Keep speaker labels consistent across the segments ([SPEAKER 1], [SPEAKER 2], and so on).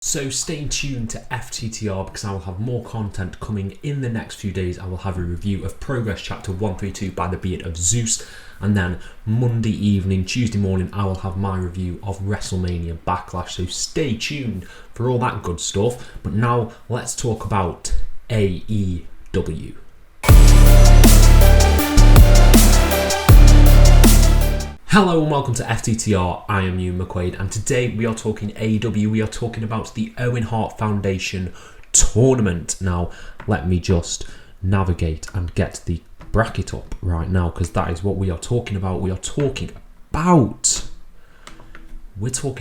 [SPEAKER 1] So stay tuned to FTTR because I will have more content coming in the next few days. I will have a review of Progress Chapter 132 by the Beard of Zeus, and then Monday evening, Tuesday morning, I will have my review of WrestleMania Backlash. So stay tuned for all that good stuff. But now let's talk about AEW. Hello and welcome to FTTR, I am Ewan McQuaid, and today we are talking AEW. We are talking about the Owen Hart Foundation tournament. Now, let me just navigate and get the bracket up right now, because that is what we are talking about. We're talking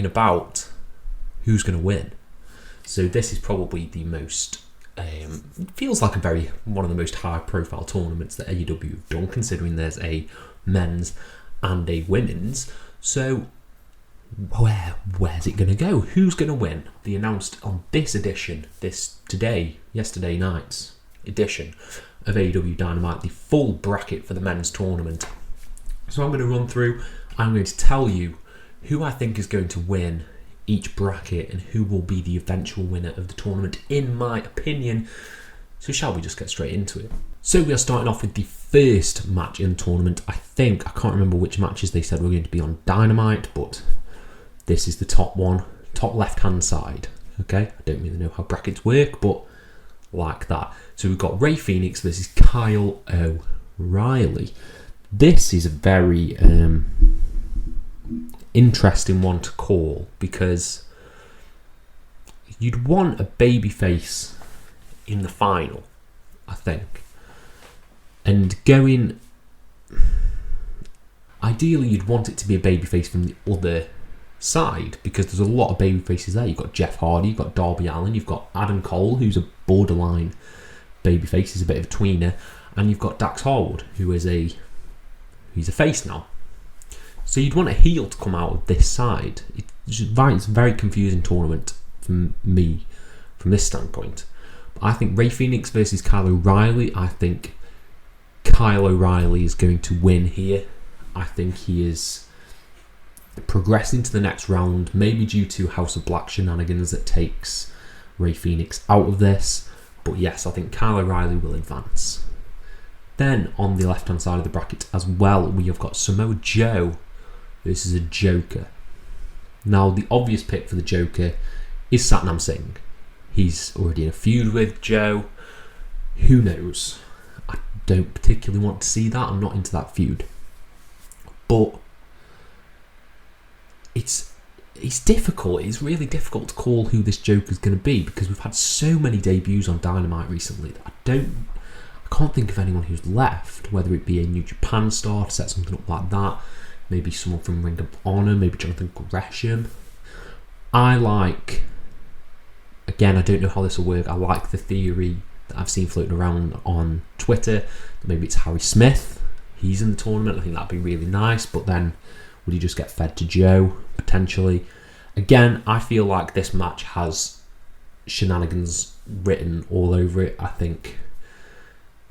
[SPEAKER 1] about who's going to win. So this is probably the most, feels like one of the most high profile tournaments that AEW have done, considering there's a men's and a women's. So where's it going to go? Who's going to win? They announced on this edition, yesterday night's edition of AEW Dynamite, the full bracket for the men's tournament. So I'm going to run through, I'm going to tell you who I think is going to win each bracket and who will be the eventual winner of the tournament, in my opinion. So shall we just get straight into it? So we are starting off with the first match in the tournament. I can't remember which matches they said were going to be on Dynamite, but this is the top one, top left-hand side. Okay, I don't really know how brackets work, but like that. So we've got Ray Phoenix versus Kyle O'Reilly. This is a very interesting one to call, because you'd want a babyface in the final, I think. And ideally you'd want it to be a babyface from the other side, because there's a lot of babyfaces there. You've got Jeff Hardy, you've got Darby Allin, you've got Adam Cole, who's a borderline babyface, he's a bit of a tweener, and you've got Dax Hardwood, he's a face now. So you'd want a heel to come out of this side. It's a very confusing tournament for me from this standpoint. But I think Ray Phoenix versus Kyle O'Reilly, I think Kyle O'Reilly is going to win here. I think he is progressing to the next round, maybe due to House of Black shenanigans that takes Ray Phoenix out of this. But yes, I think Kyle O'Reilly will advance. Then on the left-hand side of the bracket as well, we have got Samoa Joe versus a Joker. Now, the obvious pick for the Joker is Satnam Singh. He's already in a feud with Joe. Who knows? I don't particularly want to see that. I'm not into that feud. But it's difficult. It's really difficult to call who this Joker's going to be, because we've had so many debuts on Dynamite recently that I can't think of anyone who's left, whether it be a New Japan star to set something up like that, maybe someone from Ring of Honor, maybe Jonathan Gresham. Again, I don't know how this will work. I like the theory that I've seen floating around on Twitter that maybe it's Harry Smith. He's in the tournament. I think that'd be really nice. But then, would he just get fed to Joe, potentially? Again, I feel like this match has shenanigans written all over it. I think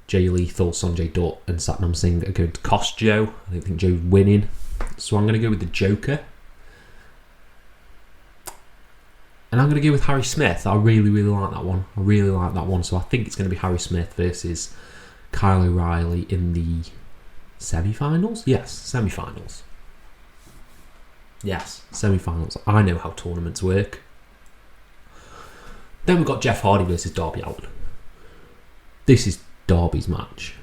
[SPEAKER 1] Jay Lethal, Sanjay Dutt and Satnam Singh are going to cost Joe. I don't think Joe's winning. So I'm going to go with the Joker. And I'm going to go with Harry Smith. I really, really like that one. So I think it's going to be Harry Smith versus Kyle O'Reilly in the semi-finals? Yes, semi-finals. Yes, semi-finals. I know how tournaments work. Then we've got Jeff Hardy versus Darby Allin. This is Darby's match.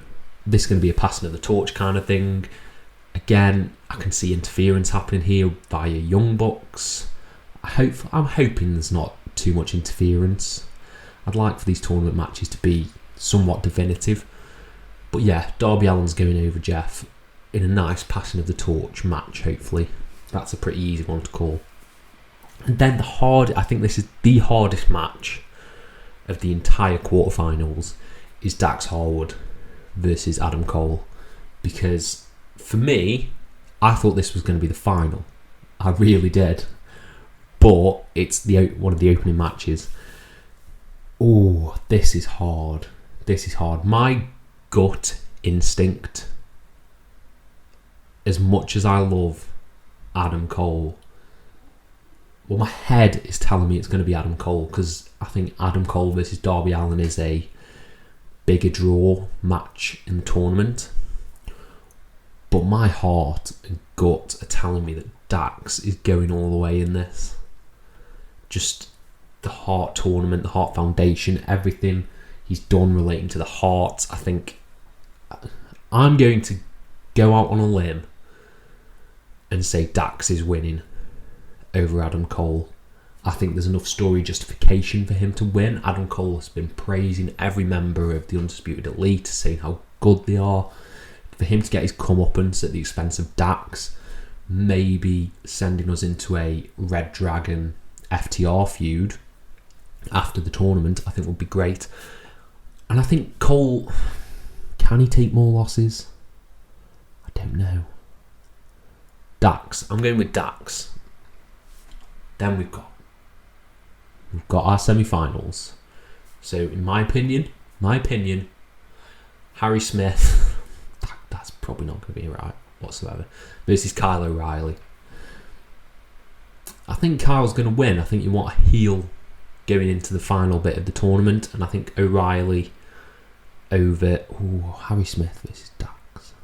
[SPEAKER 1] This is going to be a passing of the torch kind of thing. Again, I can see interference happening here via Young Bucks. I'm hoping there's not too much interference. I'd like for these tournament matches to be somewhat definitive. But yeah, Darby Allin's going over Jeff in a nice passing of the torch match, hopefully. That's a pretty easy one to call. And then I think this is the hardest match of the entire quarterfinals, is Dax Hardwood versus Adam Cole. Because for me, I thought this was going to be the final. I really did. But it's one of the opening matches. Oh, this is hard. My gut instinct, as much as I love Adam Cole, Well, my head is telling me it's going to be Adam Cole, because I think Adam Cole versus Darby Allin is a bigger draw match in the tournament. But my heart and gut are telling me that Dax is going all the way in this. Just the Heart tournament, the Heart Foundation, everything he's done relating to the Heart. I think I'm going to go out on a limb and say Dax is winning over Adam Cole. I think there's enough story justification for him to win. Adam Cole has been praising every member of the Undisputed Elite, saying how good they are. For him to get his comeuppance at the expense of Dax, maybe sending us into a Red Dragon FTR feud after the tournament, I think would be great. And I think Cole, can he take more losses? I don't know. Dax, I'm going with Dax. Then we've got our semi-finals. So in my opinion, Harry Smith, that's probably not going to be right whatsoever, versus Kyle O'Reilly. I think Kyle's going to win. I think you want a heel going into the final bit of the tournament, and I think O'Reilly over Harry Smith versus Dax.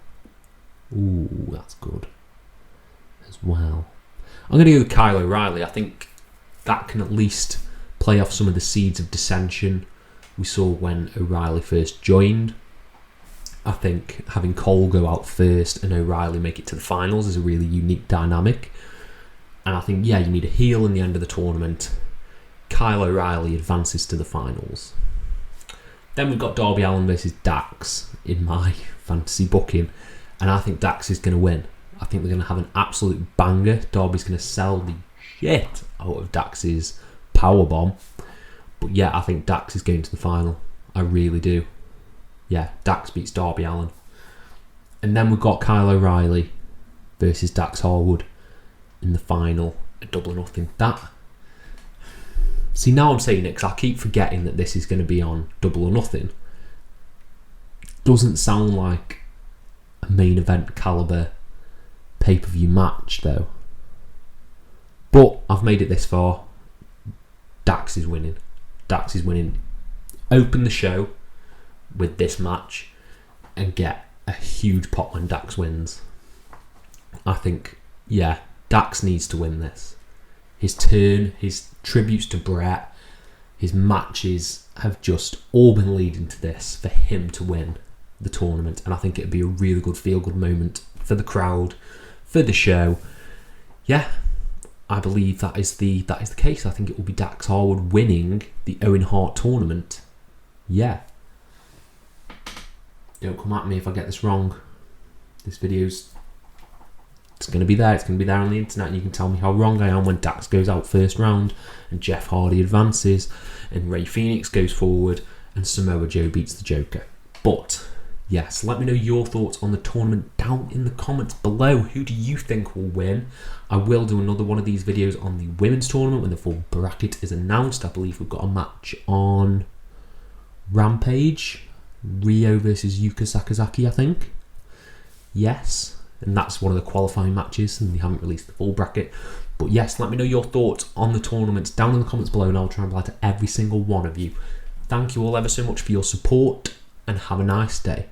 [SPEAKER 1] Ooh, that's good as well. I'm going to go with Kyle O'Reilly. I think that can at least play off some of the seeds of dissension we saw when O'Reilly first joined. I think having Cole go out first and O'Reilly make it to the finals is a really unique dynamic. And I think, you need a heel in the end of the tournament. Kyle O'Reilly advances to the finals. Then we've got Darby Allin versus Dax in my fantasy booking. And I think Dax is going to win. I think they're going to have an absolute banger. Darby's going to sell the shit out of Dax's powerbomb. But I think Dax is going to the final. I really do. Dax beats Darby Allin. And then we've got Kyle O'Reilly versus Dax Hardwood in the final, a double or nothing. See, now I'm saying it because I keep forgetting that this is going to be on double or nothing. Doesn't sound like a main event caliber pay-per-view match though. But I've made it this far. Dax is winning. Open the show with this match and get a huge pop when Dax wins. I think, Dax needs to win this. His turn, his tributes to Brett, his matches have just all been leading to this for him to win the tournament, and I think it'd be a really good feel-good moment for the crowd, for the show. I believe that is the case. I think it will be Dax Hardwood winning the Owen Hart tournament. Don't come at me if I get this wrong. This video's it's going to be there. It's going to be there on the internet, and you can tell me how wrong I am when Dax goes out first round and Jeff Hardy advances and Rey Fenix goes forward and Samoa Joe beats the Joker. But yes, let me know your thoughts on the tournament down in the comments below. Who do you think will win? I will do another one of these videos on the women's tournament when the full bracket is announced. I believe we've got a match on Rampage, Rio versus Yuka Sakazaki, I think. Yes, and that's one of the qualifying matches, and they haven't released the full bracket. But yes, let me know your thoughts on the tournaments down in the comments below, and I'll try and reply to every single one of you. Thank you all ever so much for your support, and have a nice day.